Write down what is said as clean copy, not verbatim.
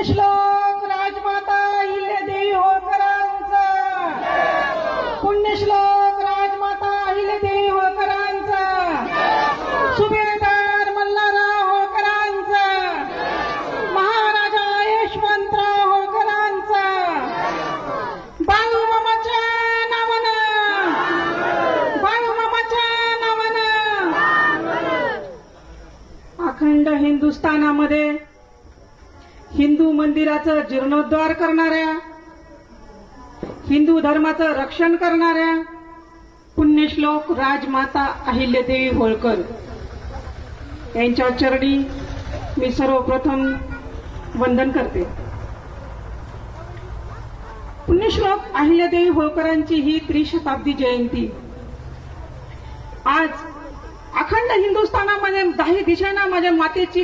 पुण्यश्लोक राजमाता अहिल्यादेवी होळकरांचा, पुण्यश्लोक राजमाता अहिल्यादेवी होळकरांचा, सुभेदार मल्हारराव होळकरांचा, महाराजा यशवंतराव होळकरांचा, बाळूमामाच्या नावानं, बाळूमामाच्या नावानं अखंड हिंदुस्थानामध्ये हिंदू मंदिराचं जीर्णोद्धार करणाऱ्या, हिंदू धर्माचं रक्षण करणाऱ्या पुण्यश्लोक राजमाता अहिल्यादेवी होळकर यांच्या चरणी मी सर्वप्रथम वंदन करते. पुण्यश्लोक अहिल्यादेवी होळकरांची ही त्रिशताब्दी जयंती आज अखंड हिंदुस्थानामध्ये 10 दिशेनं माझ्या मातेची